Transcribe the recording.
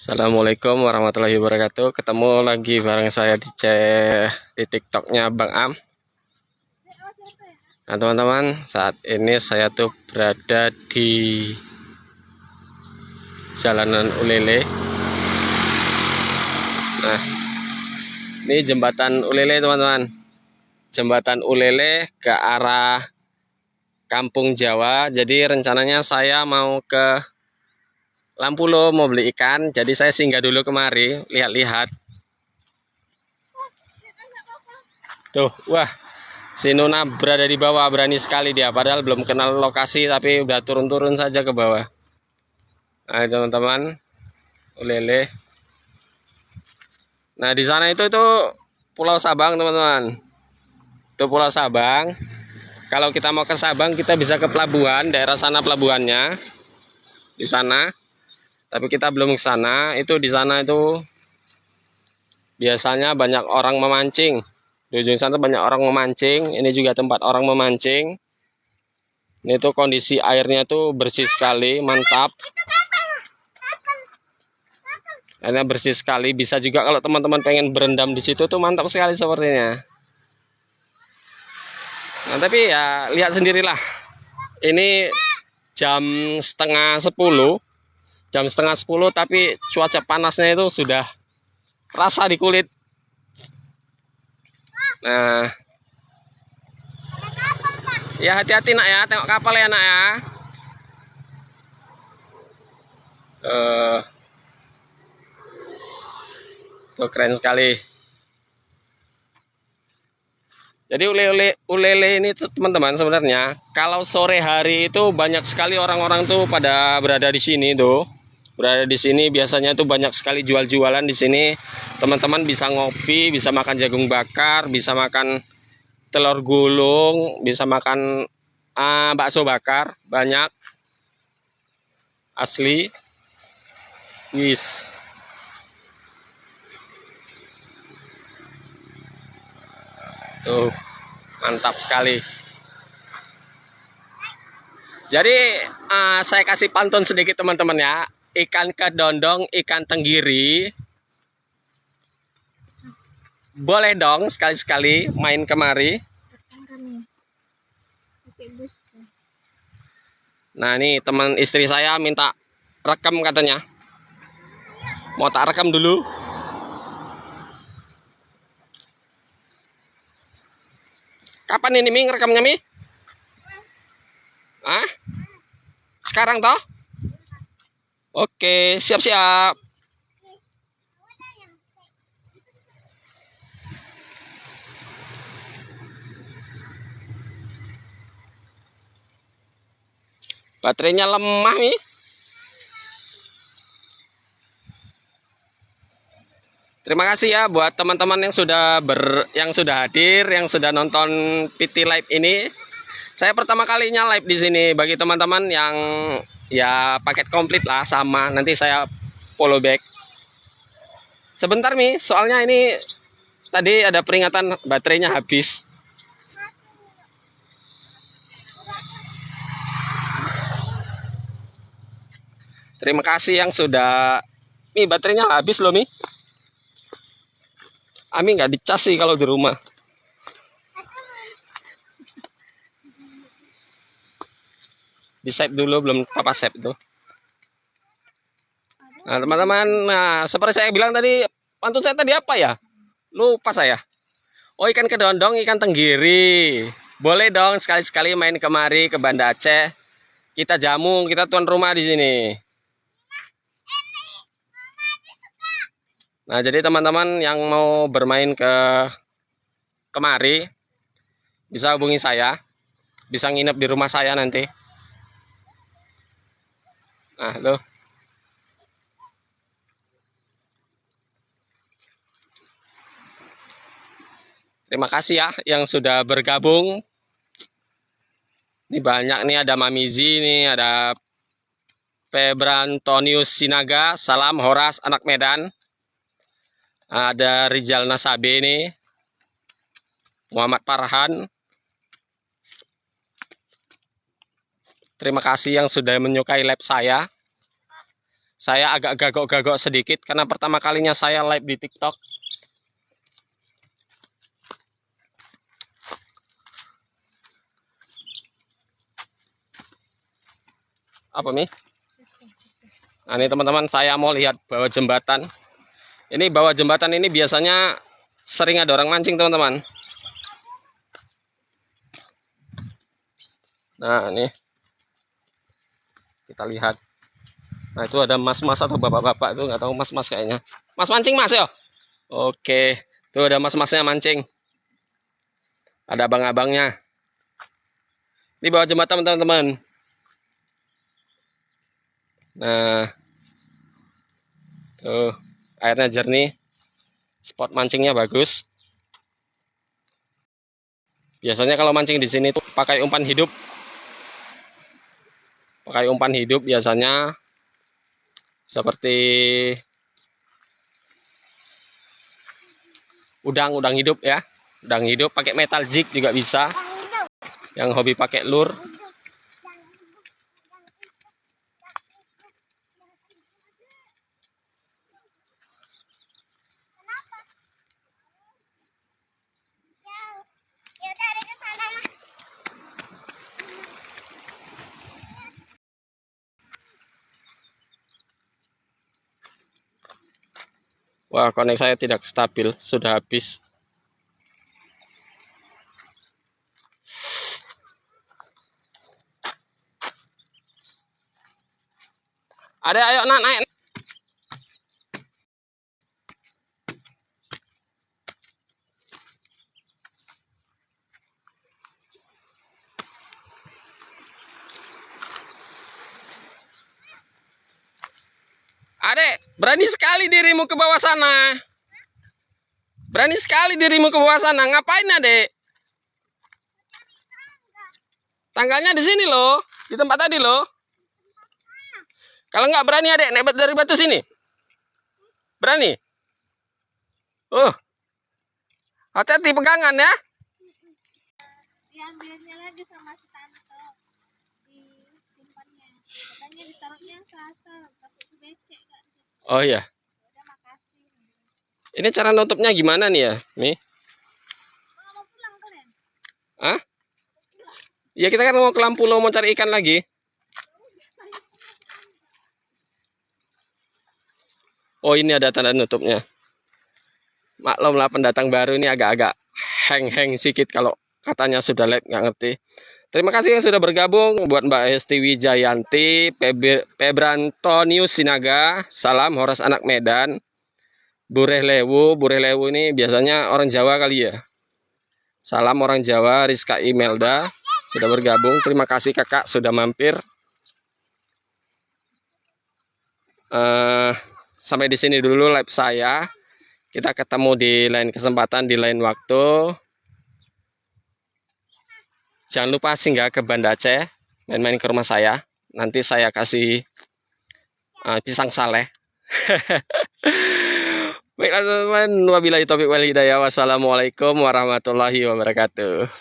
Assalamualaikum warahmatullahi wabarakatuh. Ketemu lagi bareng saya di TikToknya Bang Am. Nah teman-teman, saat ini saya tuh berada di Jalanan Ulele. Nah, ini jembatan Ulele teman-teman. Jembatan Ulele ke arah Kampung Jawa. Jadi rencananya saya mau ke Lampulo mau beli ikan. Jadi saya singgah dulu kemari, lihat-lihat. Tuh, wah. Si Nuna berada di bawah, berani sekali dia. Padahal belum kenal lokasi, tapi udah turun-turun saja ke bawah. Nah, teman-teman, ulele. Nah, di sana itu Pulau Sabang, teman-teman. Itu Pulau Sabang. Kalau kita mau ke Sabang, kita bisa ke pelabuhan, daerah sana pelabuhannya. Di sana. Tapi kita belum ke sana. Itu di sana itu biasanya banyak orang memancing. Di ujung sana banyak orang memancing. Ini juga tempat orang memancing. Ini tuh kondisi airnya tuh bersih sekali, mantap. Airnya bersih sekali. Bisa juga kalau teman-teman pengen berendam di situ tuh mantap sekali sepertinya. Nah, tapi ya lihat sendirilah. Ini jam setengah 10. Jam setengah 10 tapi cuaca panasnya itu sudah rasa di kulit. Nah, ya hati-hati nak ya, tengok kapal ya nak ya. Tuh keren sekali. Jadi ulele ini teman-teman sebenarnya kalau sore hari itu banyak sekali orang-orang tuh pada berada di sini tuh. Berada di sini biasanya tuh banyak sekali jual-jualan di sini. Teman-teman bisa ngopi, bisa makan jagung bakar, bisa makan telur gulung, bisa makan bakso bakar, banyak. Asli. Wis. Tuh, mantap sekali. Jadi saya kasih pantun sedikit teman-teman ya. Ikan kedondong, ikan tenggiri. Boleh dong sekali-sekali main kemari. Nah ini teman istri saya minta rekam katanya. Mau tak rekam dulu. Kapan ini Mi rekamnya Mi? Ah? Sekarang toh? Oke, siap-siap. Baterainya lemah Mi. Terima kasih ya buat teman-teman yang sudah hadir, yang sudah nonton PT Live ini. Saya pertama kalinya live di sini. Bagi teman-teman yang ya paket komplit lah sama, nanti saya follow back. Sebentar Mi, soalnya ini tadi ada peringatan baterainya habis. Terima kasih yang sudah. Mi, baterainya habis loh Mi. Ami nggak dicas sih kalau di rumah. Di save dulu, belum apa save itu. Nah teman-teman, nah seperti saya bilang tadi, pantun saya tadi apa ya? Lupa saya. Oh, ikan kedondong, ikan tenggiri. Boleh dong sekali-sekali main kemari ke Banda Aceh. Kita jamu, kita tuan rumah di sini. Nah, jadi teman-teman yang mau bermain kemari bisa hubungi saya. Bisa nginep di rumah saya nanti. Nah, tuh. Terima kasih ya yang sudah bergabung. Ini banyak nih, ada Mamizi nih, ada Febrantonius Sinaga, salam Horas anak Medan. Ada Rizal Nasabe nih, Muhammad Farhan. Terima kasih yang sudah menyukai live saya. Saya agak gagok-gagok sedikit karena pertama kalinya saya live di TikTok. Apa Mi? Nah ini teman-teman, saya mau lihat bawah jembatan. Ini bawah jembatan ini biasanya sering ada orang mancing teman-teman. Nah ini kita lihat. Nah itu ada mas-mas atau bapak-bapak itu, nggak tahu, mas-mas kayaknya. Mas mancing mas ya? Oke, tuh ada mas-masnya mancing. Ada abang-abangnya. Ini bawah jembatan teman-teman. Nah, tuh airnya jernih, spot mancingnya bagus. Biasanya kalau mancing di sini tuh pakai umpan hidup. Pakai umpan hidup biasanya seperti udang hidup ya. Udang hidup pakai metal jig juga bisa. Yang hobi pakai lure. Wah, konek saya tidak stabil, sudah habis. Ada, ayo nak naik. Adek, berani sekali dirimu ke bawah sana. Berani sekali dirimu ke bawah sana. Ngapain, Adek? Tangganya di sini loh, di tempat tadi loh. Kalau nggak berani, Adek, naik dari batu sini. Berani? Hati-hati pegangan ya. Diambilnya lagi sama si tante, disimpannya. Katanya ditaruhnya Selasa, tapi itu becek kan. Oh iya. Udah, makasih. Ini cara nutupnya gimana nih ya, Mi? Mau pulang kalian? Hah? Ya kita kan mau ke Lampulo mau cari ikan lagi. Oh ini ada tanda nutupnya. Maklum lah pendatang baru ini agak-agak hang-hang sedikit kalau katanya sudah live, nggak ngerti. Terima kasih yang sudah bergabung buat Mbak Hesti Wijayanti, Pebrantonius Sinaga, salam Horas anak Medan, Bureh Lewu ini biasanya orang Jawa kali ya. Salam orang Jawa, Rizka Imelda sudah bergabung. Terima kasih kakak sudah mampir. Sampai di sini dulu live saya. Kita ketemu di lain kesempatan, di lain waktu. Jangan lupa singgah ke Banda Aceh, main-main ke rumah saya. Nanti saya kasih pisang saleh. Baiklah teman-teman, wabillahi taufiq wal hidayah. Wassalamualaikum warahmatullahi wabarakatuh.